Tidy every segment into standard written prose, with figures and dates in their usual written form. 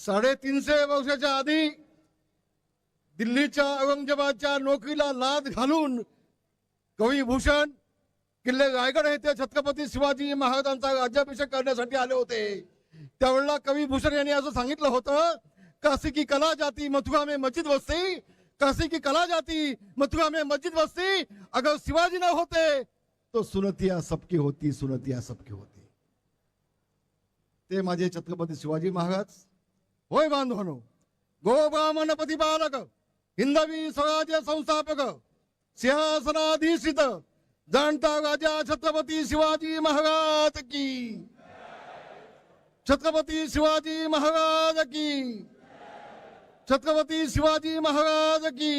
350 वर्षाच्या आधी दिल्लीच्या औरंगजेबाच्या नोकरीला लाद घालून कवी भूषण किल्ले रायगड येथे छत्रपती शिवाजी महाराजांचा राज्याभिषेक करण्यासाठी आले होते। त्यावेळेला कवी भूषण यांनी असं सांगितलं होतं, काशी की कला जाती मथुरा में मस्जिद बसती, काशी की कला जाती मथुरा में मस्जिद बसती, अगर शिवाजी न होते तो सुनतिया सबकी होती, सुनतिया सबकी होती। ते माझे छत्रपती शिवाजी महाराज होय बांधवानो, गो ब्राह्मण प्रतिपालक, हिंदवी स्वराज्य संस्थापक, सिंहासनाधीशित जाणता राजा छत्रपती शिवाजी महाराज की, छत्रपती शिवाजी महाराज की, छत्रपती शिवाजी महाराज की।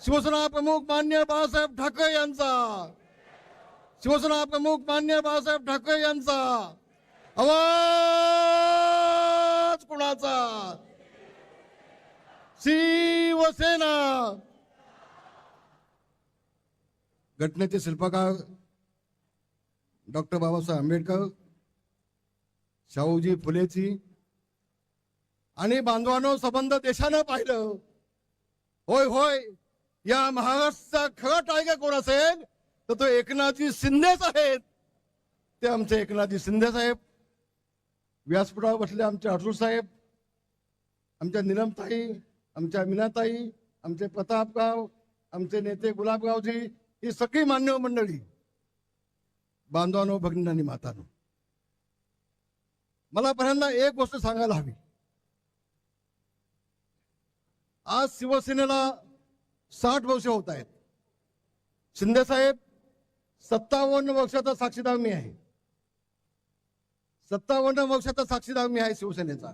शिवसेना प्रमुख मान्य बाळासाहेब ठाकरे यांचा, शिवसेना प्रमुख मान्य बाळासाहेब ठाकरे यांचा आवाज कुणाचा? शिवसेना। घटनेचे शिल्पकार डॉक्टर बाबासाहेब आंबेडकर, शाहूजी फुलेची आणि बांधवांनो संबंध देशानं पाहिलं। होय होय, या महाराष्ट्राचा खरा टायगर कोण असेल तर तो एकनाथजी शिंदेच आहेत। ते आमचे एकनाथजी शिंदे साहेब, व्यासपीठावर बसले आमचे अटूल साहेब, आमच्या नीलमताई, आमच्या मीनाताई, आमचे प्रतापराव, आमचे नेते गुलाबरावजी, ही सगळी मान्य मंडळी, बांधवांनो, भगिनींनो, मातांनो, मला पहिल्यांदा एक गोष्ट सांगायला हवी। आज शिवसेनेला 60 वर्ष होत आहेत। शिंदे साहेब 57 वर्षाचा साक्षीदार मी आहे, 57 वर्षाचा साक्षीदार मी आहे शिवसेनेचा।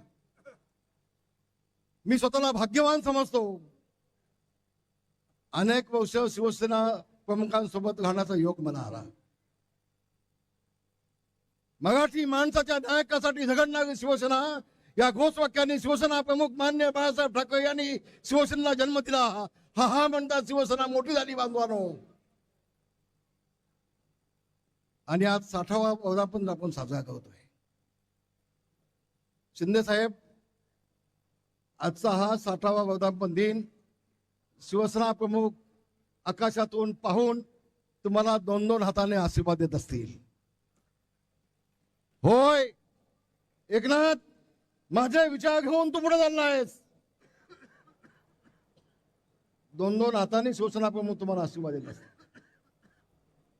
मी स्वतःला भाग्यवान समजतो। अनेक वर्ष शिवसेना प्रमुखांसोबत राहण्याचा योग मला आला। मराठी माणसाच्या न्यायासाठी झगडणारी शिवसेना या घोषवाक्याने शिवसेना प्रमुख मान्य बाळासाहेब ठाकरे यांनी शिवसेनेला जन्म दिला। हा म्हणतात शिवसेना मोठी झाली बांधवानो। आणि आज 60वा वर्धापन आपण साजरा करतोय। शिंदे साहेब, आजचा हा 60वा वर्धापन दिन शिवसेना प्रमुख आकाशातून पाहून तुम्हाला 2-2 हाताने आशीर्वाद देत असतील। होय एकनाथ, माझे विचार घेऊन तू पुढे चाललायस। 2-2 हाताने शिवसेना प्रमुख तुम्हाला आशीर्वाद देत असतील।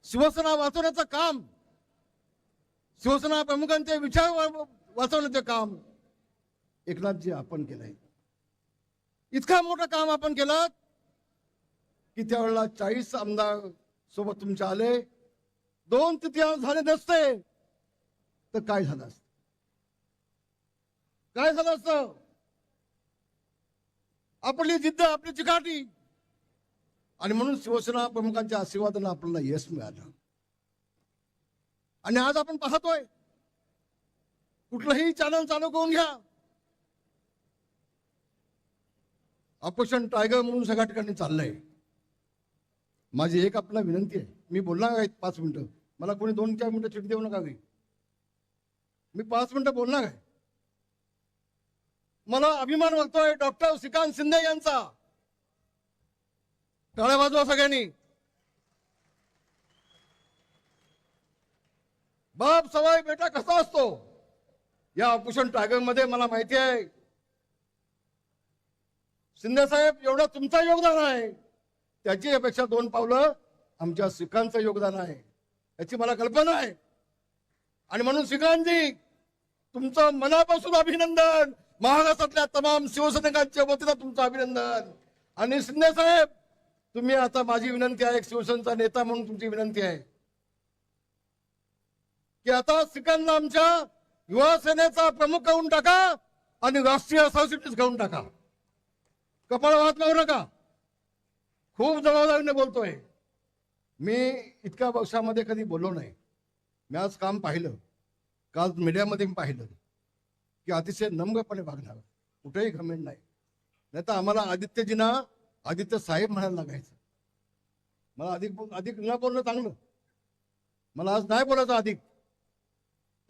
शिवसेना वाचवण्याचं काम, शिवसेना प्रमुखांचे विचार वाचवण्याचे काम एकनाथजी आपण केलंय। इतका मोठं काम आपण केलं की त्यावेळेला 40 आमदार सोबत तुमच्या आले, 2/3 झाले नसते तर काय झालं असतं? काय झालं असतं? आपली जिद्द, आपली चिकाटी, आणि म्हणून शिवसेना प्रमुखांच्या आशीर्वादाने आपल्याला यश मिळालं। आणि आज आपण पाहतोय, कुठलंही चॅनल चालू करून घ्या, ऑपरेशन टायगर म्हणून सगळ्या ठिकाणी चाललंय। माझी एक आपल्याला विनंती आहे, मी बोलणार आहे 5 मिनिटं, मला कोणी 2-4 मिनिटं चिठी देऊ नका। मी 5 मिनिटं बोलणार आहे। मला अभिमान वाटतोय डॉक्टर श्रीकांत शिंदे यांचा। टाळ्या वाजवा सगळ्यांनी। बाप सवाई बेटा कसा असतो, या ऑपरेशन टायगर मध्ये मला माहिती आहे। शिंदे साहेब, एवढं तुमचं योगदान आहे, त्याची अपेक्षा 2 पावलं आमच्या श्रीकांतचं योगदान आहे, याची मला कल्पना आहे। आणि म्हणून श्रीकांतजी, तुमचं मनापासून अभिनंदन, महाराष्ट्रातल्या तमाम शिवसैनिकांच्या वतीनं तुमचं अभिनंदन। आणि शिंदे साहेब, तुम्ही आता, माझी विनंती आहे, शिवसेनेचा नेता म्हणून तुमची विनंती आहे की आता श्रीकांतला आमच्या युवा सेनेचा प्रमुख करून टाका आणि राष्ट्रीय सरचिटणीस करून टाका। कपाळ वाहत लावू नका। खूप जबाबदारीने बोलतोय मी, इतक्या वर्षामध्ये कधी बोललो नाही। मी आज काम पाहिलं, काल मीडियामध्ये मी पाहिलं की अतिशय नम्रपणे वागणार, कुठेही घमेंड नाही। नाही तर आम्हाला आदित्यजींना आदित्य साहेब म्हणायला लागायचं। मला अधिक न बोलणं चांगलं, मला आज नाही बोलायचं अधिक।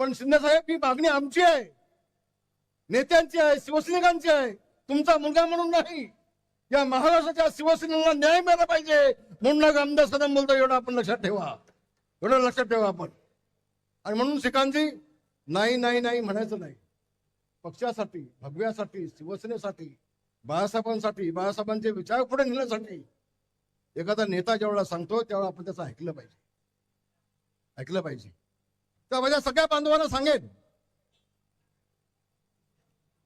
पण शिंदे साहेब, ही मागणी आमची आहे, नेत्यांची आहे, शिवसैनिकांची आहे, तुमचा मुलगा म्हणून नाही. या महाराष्ट्राच्या शिवसेनेला न्याय मिळाला पाहिजे म्हणून आमदार सदम बोलतो. एवढं आपण लक्षात ठेवा, एवढं लक्षात ठेवा आपण. आणि म्हणून श्रीकांतजी, नाही नाही नाही म्हणायचं नाही. पक्षासाठी, भगव्यासाठी, शिवसेनेसाठी, बाळासाहेबांसाठी, बाळासाहेबांचे विचार पुढे नेण्यासाठी एखादा नेता जेवढा सांगतो तेवढा आपण त्याचं ऐकलं पाहिजे, ऐकलं पाहिजे. तर माझ्या सगळ्या बांधवांना सांगेन,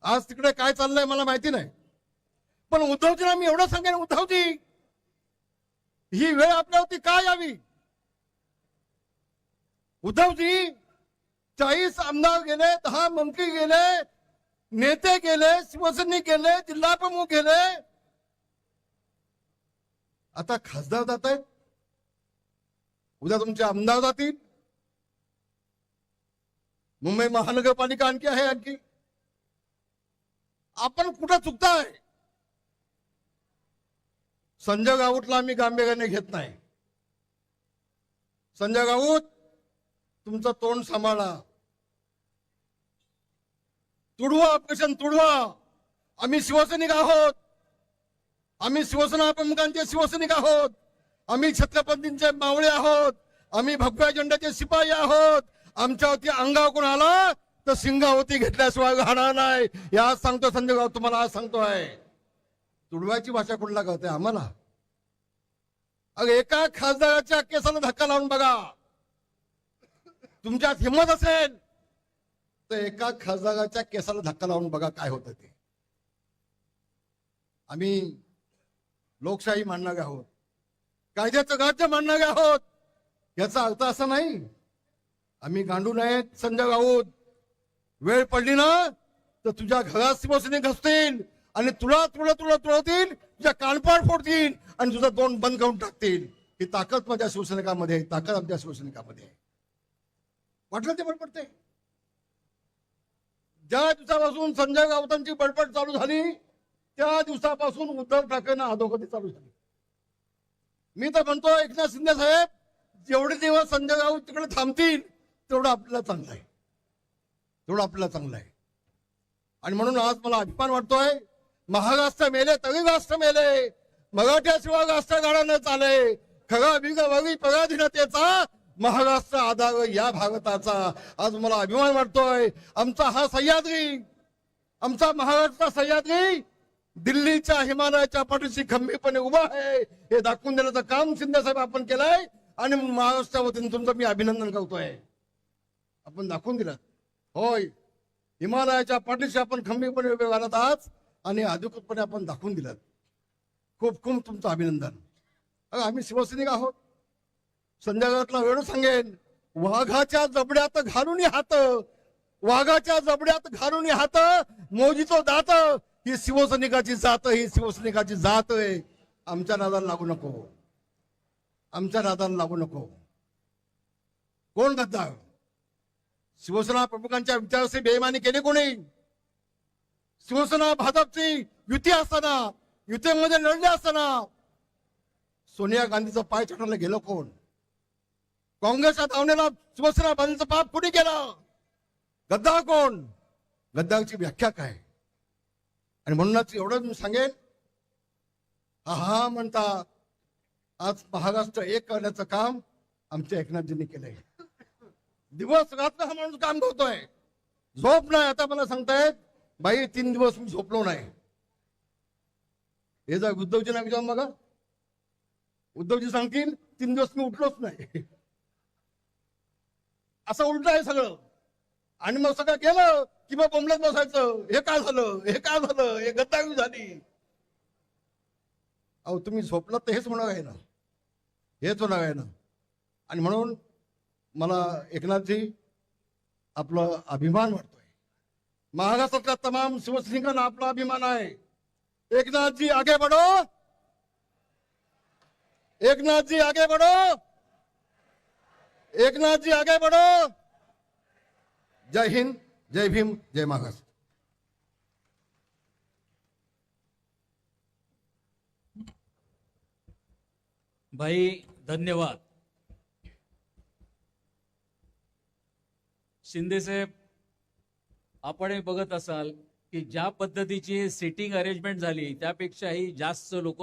आज तिकडे काय चाललंय मला माहिती नाही, पण उद्धवजींना मी एवढं सांगेन, उद्धवजी ही वेळ आपल्यावरती का यावी? उद्धवजी 40 आमदार गेले, 10 मंत्री गेले, नेते गेले, शिवसैनिक गेले, जिल्हा प्रमुख गेले, आता खासदार जात आहेत, उद्या तुमचे आमदार जातील, मुंबई महानगरपालिका आणखी आहे. आणखी आपण कुठं चुकताय? संजय राऊतला आम्ही गांभीर्याने घेत नाही. संजय राऊत, तुमचं तोंड सांभाळा, तुडवा ऑपरेशन तुडवा. आम्ही शिवसैनिक आहोत, आम्ही शिवसेना प्रमुखांचे शिवसैनिक आहोत, आम्ही छत्रपतींचे मावळे आहोत, आम्ही भगव्या झेंड्याचे शिपाई आहोत. आमच्यावरती अंगावर कोण आला तर सिंगावती घेतल्याशिवाय राहणार नाही. या सांगतो संजय राऊत, तुम्हाला आज सांगतोय. तुडवायची भाषा कुठला कळते आम्हाला? अरे एका खासदाराच्या केसाला धक्का लावून बघा, तुमच्यात हिंमत असेल तर एका खासदाराच्या केसाला धक्का लावून बघा काय होतं ते. आम्ही लोकशाही मानणारे आहोत, कायद्याचं राज्य मानणारे आहोत. याचा अर्थ असा नाही आम्ही गांडू नाहीत. संजय राऊत, वेळ पडली ना तर तुझ्या घरात शिवसैनिक घुसतील आणि तुला तुला तुला तुळवतील, तुझ्या कानपाड फोडतील आणि तुझं तोंड बंद करून टाकतील. ही ताकद माझ्या शिवसैनिकांमध्ये आहे, ताकद आमच्या शिवसैनिकांमध्ये आहे. वाटलं ते बडबडते. ज्या दिवसापासून संजय राऊतांची बडबड चालू झाली त्या दिवसापासून उद्धव ठाकरेंना अधोगती चालू झाली. मी तर म्हणतो एकनाथ शिंदे साहेब, जेवढे दिवस संजय राऊत तिकडे थांबतील तेवढं आपल्याला चांगलं आहे, तेवढं आपल्याला चांगलं आहे. आणि म्हणून आज मला अभिमान वाटतोय, महाराष्ट्र मेले तरी राष्ट्र मेले, मराठ्याशिवाय राष्ट्र गाडा न चाले, खरा बिग वरी पराधीनतेचा महाराष्ट्र आधार या भारताचा. आज मला अभिमान वाटतोय. आमचा हा सह्याद्री, आमचा महाराष्ट्र सह्याद्री दिल्लीच्या हिमालयाच्या पाठीशी खंबीरपणे उभा आहे हे दाखवून देण्याचं काम शिंदे साहेब आपण केलंय. आणि महाराष्ट्र वतीने तुमचं मी अभिनंदन करतोय. आपण दाखवून दिलं, होय हिमालयाच्या पाठीशी आपण खंबीरपणे उभे राहत आहात आणि अधिकृतपणे आपण दाखवून दिलं. खूप खूप तुमचं अभिनंदन. आम्ही शिवसैनिक आहोत. संजय राऊतला एवढं सांगेन, वाघाच्या जबड्यात घालून हात, वाघाच्या जबड्यात घालून हात, मोजीतो दात, ही शिवसैनिकाची जात, ही शिवसैनिकाची जात आहे. आमच्या नादाला लागू नको, आमच्या नादाला लागू नको. कोण गद्दार? शिवसेना प्रमुखांच्या विचाराशी बेईमानी केली कोणी? शिवसेना भाजपची युती असताना, युतीमध्ये लढले असताना सोनिया गांधीचं पाय चढायला गेलं कोण? काँग्रेसच्या धावणीला शिवसेना बाजूचं पाप कुणी केलं? गद्दार कोण? गद्दारची व्याख्या काय? आणि म्हणूनच एवढं मी सांगेन, हा म्हणता आज महाराष्ट्र एक करण्याचं काम आमच्या एकनाथजींनी केलंय. दिवस रात्र हा माणूस काम करतोय, झोप नाही. आता मला सांगतायत बाई 3 दिवस मी झोपलो नाही. हे जर उद्धवजींना विचारून बघा, उद्धवजी सांगतील 3 दिवस मी उठलोच नाही. असं उलट आहे सगळं. आणि मग सगळं केलं की मग बोंबलत बसायचं, हे काय झालं, हे काय झालं, हे गद्दारी झाली. अहो तुम्ही झोपलात तर हेच होणार आहे ना, हेच होणार आहे ना. आणि म्हणून मला एकनाथजी आपला अभिमान वाटतोय. महाराष्ट्रातल्या तमाम शिवसैनिकांना आपला अभिमान आहे. एकनाथजी आगे बढ़ो, एकनाथजी आगे बढ़ो, एकनाथजी आगे बढ़ो. जय हिंद, जय भीम, जय महाराष्ट्र. भाई धन्यवाद. शिंदे साहेब, आपणही बघत असाल की ज्या पद्धतीची सिटिंग अरेंजमेंट झाली त्यापेक्षाही जास्त लोक